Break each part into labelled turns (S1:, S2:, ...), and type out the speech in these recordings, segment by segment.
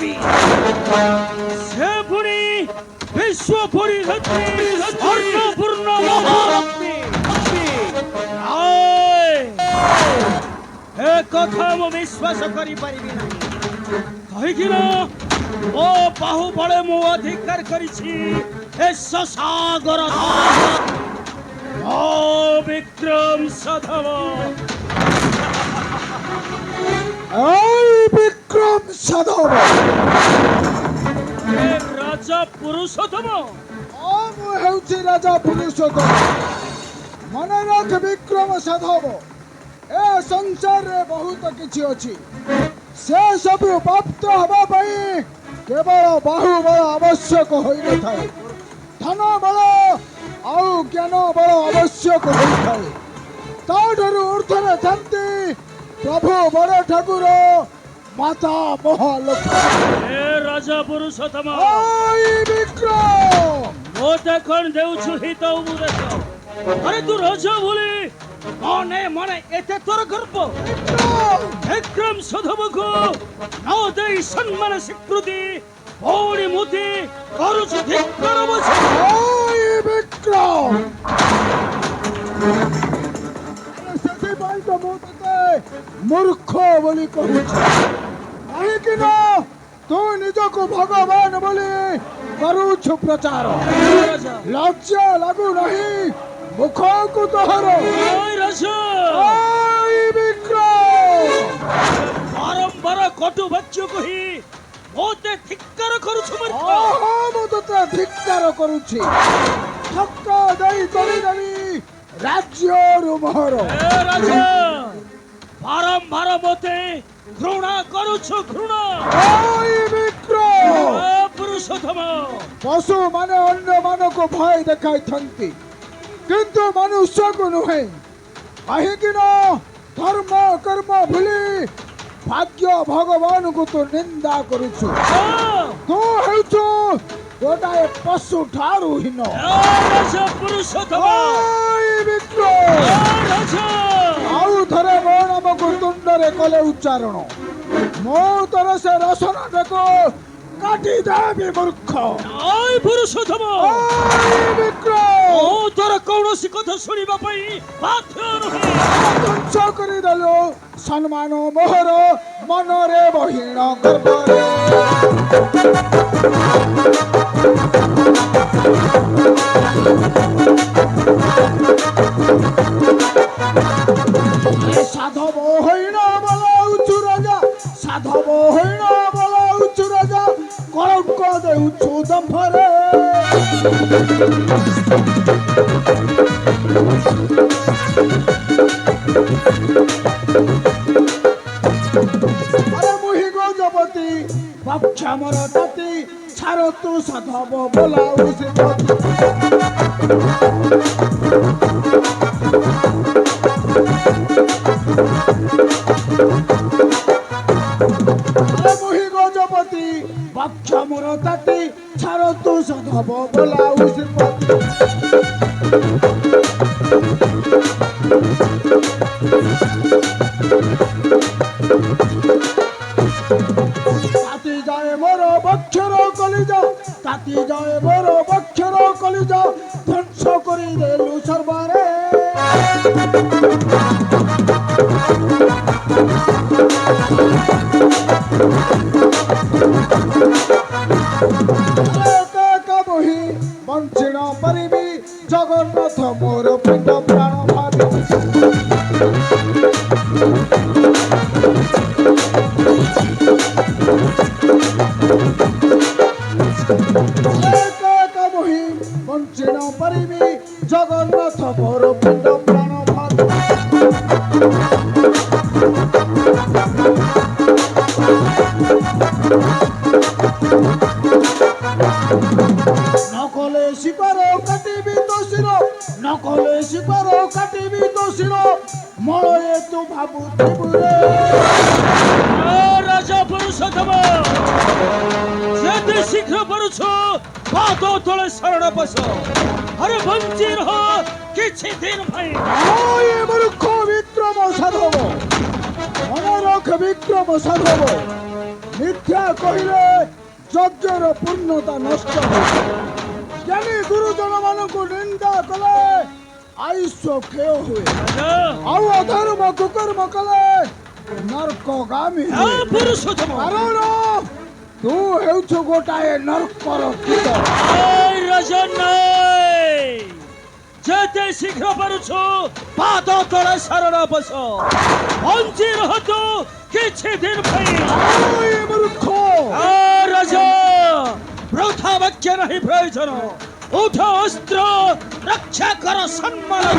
S1: পারিবি সে পুরি বিশ্ব পরিধত্রী অর্ণপূর্ণ মহারত্নী এ কথা মু বিশ্বাস করি পারিবি না কহিকি না ও বাহুবলে মু অধিকার করিছি এ সাগর ও বিক্রম সাধব
S2: এই বিক্রম সাধব
S1: এ রাজা পুরুষোত্তম
S2: ମୁଁ ହେଉଛି ରାଜା ପୁରୁଷୋତ୍ତମ ମନେ ରଖ ବିକ୍ରମ ସାଧବ ଏ ସଂସାରରେ ବହୁତ କିଛି ଅଛି ସେ ସବୁ ପ୍ରାପ୍ତ ହେବା ପାଇଁ କେବଳ ବାହୁବଳ ଆବଶ୍ୟକ ହୋଇନଥାଏ ଧନ ବଳ ଆଉ ଜ୍ଞାନ ବଳ ଆବଶ୍ୟକ ହୋଇଥାଏ ତାଠାରୁ ଉର୍ଦ୍ଧ୍ୱରେ ଥାନ୍ତି ପ୍ରଭୁ ବଡ଼ ଠାକୁର ମାତା ମହାଲକ୍ଷ୍ମୀ
S1: ଏ ରାଜା ପୁରୁଷୋତ୍ତମ
S2: এই বিক্রম
S1: মোতে কোন দেউছু হিত উপদেশ আরে তু রাজা বলি মনে মনে এতে তোর গর্ব বিক্রম সাধবকু নাও দেই সম্মান স্বীকৃতি বৌড়ি মুতি করুছু ধিক্কার বসে
S2: এই বিক্রম ସେଥିପାଇଁ ତ ମୁଁ ତତେ ମୂର୍ଖ ବୋଲି କହୁଛି କାହିଁକି ନା ତୁ ନିଜକୁ ଭଗବାନ ବୋଲି କରୁଛୁ ପ୍ରଚାର ଲଜ୍ଜା ଲାଗୁନାହିଁ ମୁଖକୁ ତୋହର
S1: ওই রাজা
S2: এই বিক্রম
S1: বারম্বার কটু বাক্য কহি মোতে ধিক্কার করুছু মূর্খ
S2: ମୁଁ ତତେ ଧିକ୍କାର କରୁଛି ଧକ୍କା ଦେଇ କରିଦେବି ରାଜ୍ୟରୁ ମୋହର
S1: এ রাজা বারম্বার মতে ঘৃণা করুছু ঘৃণা
S2: এই বিক্রম
S1: পুরুষোত্তম
S2: ପଶୁମାନେ ଅନ୍ୟମାନଙ୍କୁ ଭୟ ଦେଖାଇଥାନ୍ତି କିନ୍ତୁ ମନୁଷ୍ୟକୁ ନୁହେଁ କାହିଁକି ନା ଧର୍ମ କର୍ମ ଭୁଲି ଭାଗ୍ୟ ଭଗବାନଙ୍କୁ ତୁ ନିନ୍ଦା କରୁଛୁ ତୁ ହେଉଛୁ ଗୋଟାଏ ପଶୁ ଠାରୁ ହୀନ
S1: রাজা ପୁରୁଷୋତ୍ତମ
S2: এই ବିକ୍ରମ
S1: রাজା
S2: ଆଉ ଥରେ ମୋ ନାମକୁ ତୁଣ୍ଡରେ କଲେ ଉଚ୍ଚାରଣ ମୁଁ ତୋର ସେ ରସନଟାକୁ କାଟିଦେବି ମୂର୍ଖ
S1: ওই পুরুষোত্তম
S2: এই ବିକ୍ରମ
S1: ও তোর কৌଣସି কথা শুনিবা পাই বাধ্য নহে
S2: ধ্বংସ କରିଦେଲୁ ସମ୍ମାନ ମୋହର ମନରେ ବହିଣ ଗର୍ବରେ ସାଧବ ହଇଣ ବୋଲାଉଛୁ ରାଜା ସାଧବ ହଇଣ ବୋଲାଉଛୁ ରାଜା କଳଙ୍କ ଦେଉଛୁ ଦମ୍ଭରେ আরে মুহি গজপতি বাচ্চা মর তাতি ছাড় তু সাধব বলাউ সে আরে মুহি গজপতি বাচ্চা মর তাতি ছাড় তু সাধব বলাউ সে তাতি যায় মোর বক্ষর কলিজা তাতি যায় মোর বক্ষর কলিজা ধ্বংস করি দেলু সর্বারে বহি বঞ্চিণ পারিবি জগন্নাথ মোর পিণ্ড প্রাণ ভাবি বহি বঞ্চিণ পারিবি জগন্নাথ মোর পিণ্ড প্রাণ ভাবি নকলে শিকার কাটিবি তো শির নকলে শিকার কাটিবি তো শির মলয়ে তু ভাবুথিবু রে
S1: রাজা পুরুষোত্তম যেতে শীঘ্র পড়ুছ পাদ তলে শরণ বস আরে বঞ্চি রহ কিছু দিন ভাই
S2: ওই মূর্খ বিক্রম সাধব মনে রাখ বিক্রম সাধব মিথ্যা কহিলে যজ্ঞের পূর্ণতা নষ্ট হয়। জ্ঞানী গুরুজন ମାନଙ୍କୁ নিন্দা কলে ଆୟୁଷ କ୍ଷୟ ହୁଏ ଆଉ ଅଧର୍ମ କୁକର୍ମ କଲେ ନର୍କଗାମୀ
S1: ଏ ପୁରୁଷୋତ୍ତମ
S2: କାରଣ ତୁ ହେଉଛୁ ଗୋଟାଏ ନର୍କର କୀଟ।
S1: এই রাজন নাই যেতে শীঘ্র পারুছো পাদ তଳେ শরণ বস বঞ্চি রহত କିଛି ଦିନ ପାଇଁ
S2: এই মূর্খ
S1: রাজা বৃথা বাক্য ନାହିଁ প্রয়োজন উঠ অস্ত্র রক্ষা কর সম্মান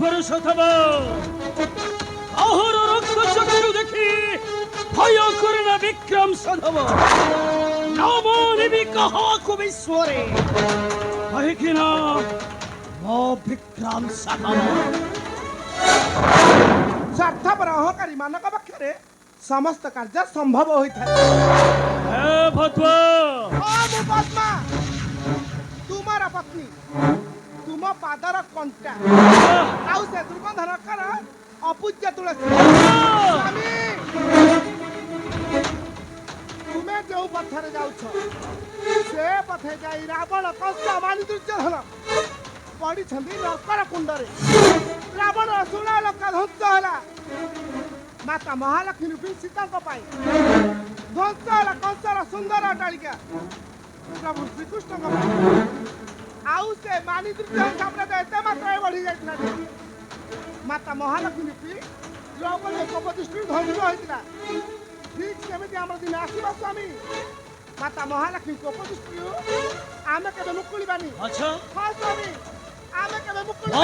S1: পুরুষোত্তম আহর রক্ত চক্ষু দেখি ভয় করে না বিক্রম সাধব নম নিবি কাহাকু বিশ্বরে কাহিকি না ମୋ ବିକ୍ରମ ସାଧବ
S3: ସ୍ୱାର୍ଥପର ଅହଂକାରୀ ମାନଙ୍କ ପାଖରେ ସମସ୍ତ କାର୍ଯ୍ୟ ସମ୍ଭବ ହୋଇଥାଏ।
S1: ହେ ଭଦ୍ର
S3: ହଁ ମୁଁ ପଦ୍ମା ତୁମର ପତ୍ନୀ ତୁମ ପାଦର କଣ୍ଟା ଆଉ ସେ ଦୁର୍ଗନ୍ଧନକର ଅପୂଜ୍ୟ ତୁଳସୀ ସ୍ୱାମୀ ତୁମେ ଯେଉଁ ପଥରେ ଯାଉଛ ସେ ପଥେ ଯାଇ ରାବଣ କଂସ ମାନି ଦୁର୍ଯ୍ୟୋଧନ ପଡ଼ିଛନ୍ତି ନରକର କୁଣ୍ଡରେ ରାବଣ ସୁନା ଲଙ୍କା ଧ୍ୱଂସ ହେଲା ମାତା ମହାଲକ୍ଷ୍ମୀ ରୂପୀ ସୀତାଙ୍କ ପାଇଁ ଧ୍ୱଂସ ହେଲା କଂସର ସୁନ୍ଦର ଅଟ୍ଟାଳିକା ପ୍ରଭୁ ଶ୍ରୀକୃଷ୍ଣଙ୍କ ପାଇଁ ଆଉ ସେ ମାନି ଦୁର୍ଯ୍ୟୋଧନ ସାମ୍ରାଜ୍ୟ ଏତେ ମାତ୍ରାରେ ବଢ଼ି ଯାଇଥିଲା ଯେ ମାତା ମହାଲକ୍ଷ୍ମୀ ରୂପୀ ଦ୍ରୌପଦୀ କୋପ ଦୃଷ୍ଟିରୁ ଧ୍ୱଂସ ହୋଇଥିଲା। ଠିକ୍ ସେମିତି ଆମର ଦିନ ଆସିବ ସ୍ୱାମୀ ମାତା ମହାଲକ୍ଷ୍ମୀ କୋପ ଦୃଷ୍ଟିରୁ ଆମେ କେବେ ମୁକୁଳିବାନି।
S1: ଆଚ୍ଛା
S3: ହଁ ସ୍ୱାମୀ ଆମେ କେବେ ମୁକୁଳିବାନି।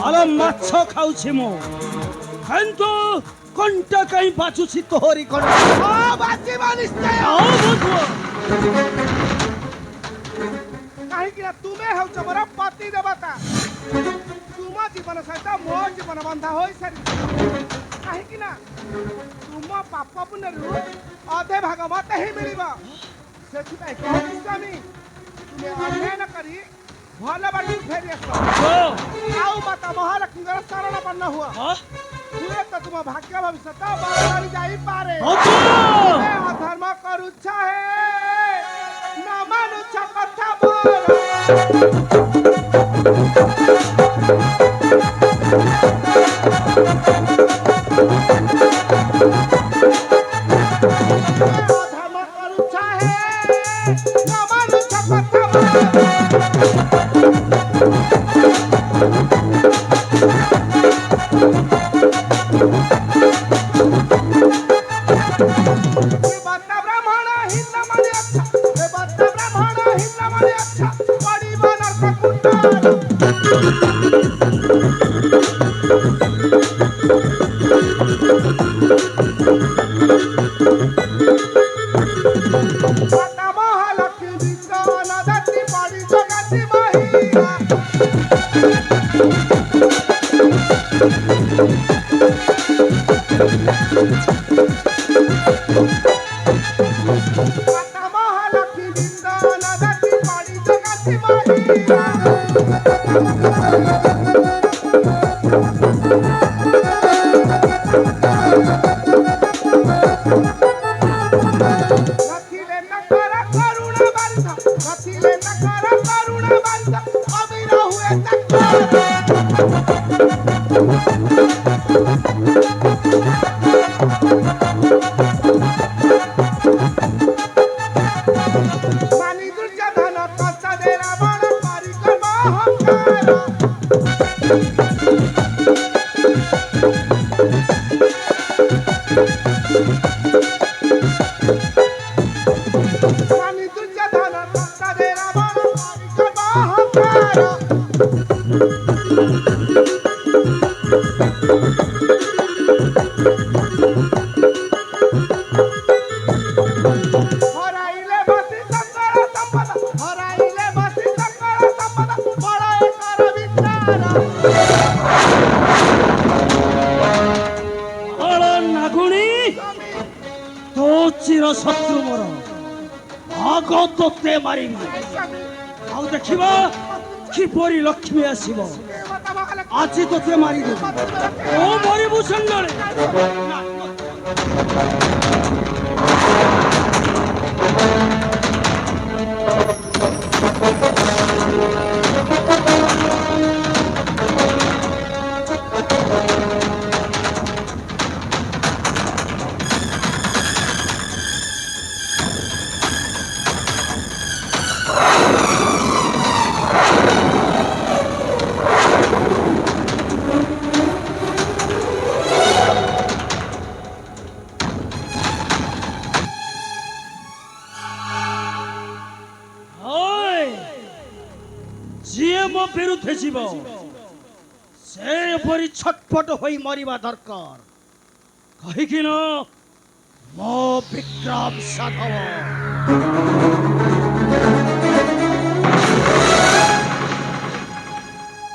S1: ଭଲ ମାଛ ଖାଉଛି ମୁଁ କିନ୍ତୁ କଣ୍ଟା କାଇଁ ବାଜୁଛି ତୋହରି କଣ୍ଟା
S3: ହଁ ବାଜିବ ନିଶ୍ଚୟ କାହିଁକି ନା ତୁମେ ହେଉଛ ମୋର ପତି ଦେବତା ତୁମ ଜୀବନ ସହିତ ମୋ ଜୀବନ ବନ୍ଧା ହୋଇସାରିଛି କାହିଁକି ନା ତୁମ ପାପ ପୁଣ୍ୟରୁ ଅଧେ ଭାଗ ମତେ ହିଁ ମିଳିବ ସେଥିପାଇଁ କହୁଛି ସ୍ୱାମୀ ତୁମେ ଅଧ୍ୟୟନ କରି ଭଲ ବାଟକୁ ଫେରି ଆସ ଆଉ ମାତା ମହାଲକ୍ଷ୍ମୀଙ୍କର ଶରଣପନ୍ନ ହୁଅ ହୁଏତ ତୁମ ଭାଗ୍ୟ ଭବିଷ୍ୟତ ବଦଳି ଯାଇପାରେ ତୁମେ ଅଧର୍ମ କରୁଛ ହେ ନ ମାନୁଛ କଥା ମୋର ଅଧର୍ମ କରୁଛ ହେ ନ ମାନୁଛ କଥା ବଦ୍ଧ ବ୍ରାହ୍ମଣ ହିନ୍ଦ ମଣି ଆଚ୍ଛା ଏ ବଦ୍ଧ ବ୍ରାହ୍ମଣ ହିନ୍ଦ ମଣି ଆଚ୍ଛା ପଡ଼ିବ ନର୍କ କୁଣ୍ଡରେ ମାତା ମହାଲକ୍ଷ୍ମୀ ବିଶ୍ୱ ନଦୀ ପଡ଼ି ଜଗତି ମହିମା ମାତା ମହାଲକ୍ଷ୍ମୀ ବିଶ୍ୱ ନଦୀ ପଡ଼ି ଜଗତି ମହିମା ନଥିଲେ ନକର କରୁଣ ବାରିଧ ନଥିଲେ ନକର କରୁଣ ବାରିଧ ଅବିର ହୁଏ ମାନି ଦୁର୍ଯ୍ୟୋଧନ କଂସରେ ରାବଣ କରିକର୍ମ ଅହଙ୍କାର ମାନି ଦୁର୍ଯ୍ୟୋଧନ ଟଙ୍କାରେ ରାବଣ କରିବ ଅହଙ୍କାର। ହରାଇଲେ ବସି ସକଳ ସମ୍ପଦ, ହରାଇଲେ ବସି ସକଳ ସମ୍ପଦ, ବଳ ଏକର ବିଚାର।
S1: ଆଳ ନାଗୁଣୀ ତୋ ଚିର ଶତ୍ରୁ ମୋର ଆଗ ତୋତେ ମାରିବି ଆଉ ଦେଖିବା କିପରି ଲକ୍ଷ୍ମୀ ଆସିବ। ଆଜି ତୋତେ ମାରିଦେବି ଓ ମରିବୁ ସାଙ୍ଗରେ। ଯିଏ ମୋ ବିରୁଦ୍ଧେ ଯିବ ସେ ଏପରି ଛଟପଟ ହୋଇ ମରିବା ଦରକାର, କାହିଁକି ନା ମୋ ବିକ୍ରମ ସାଧବ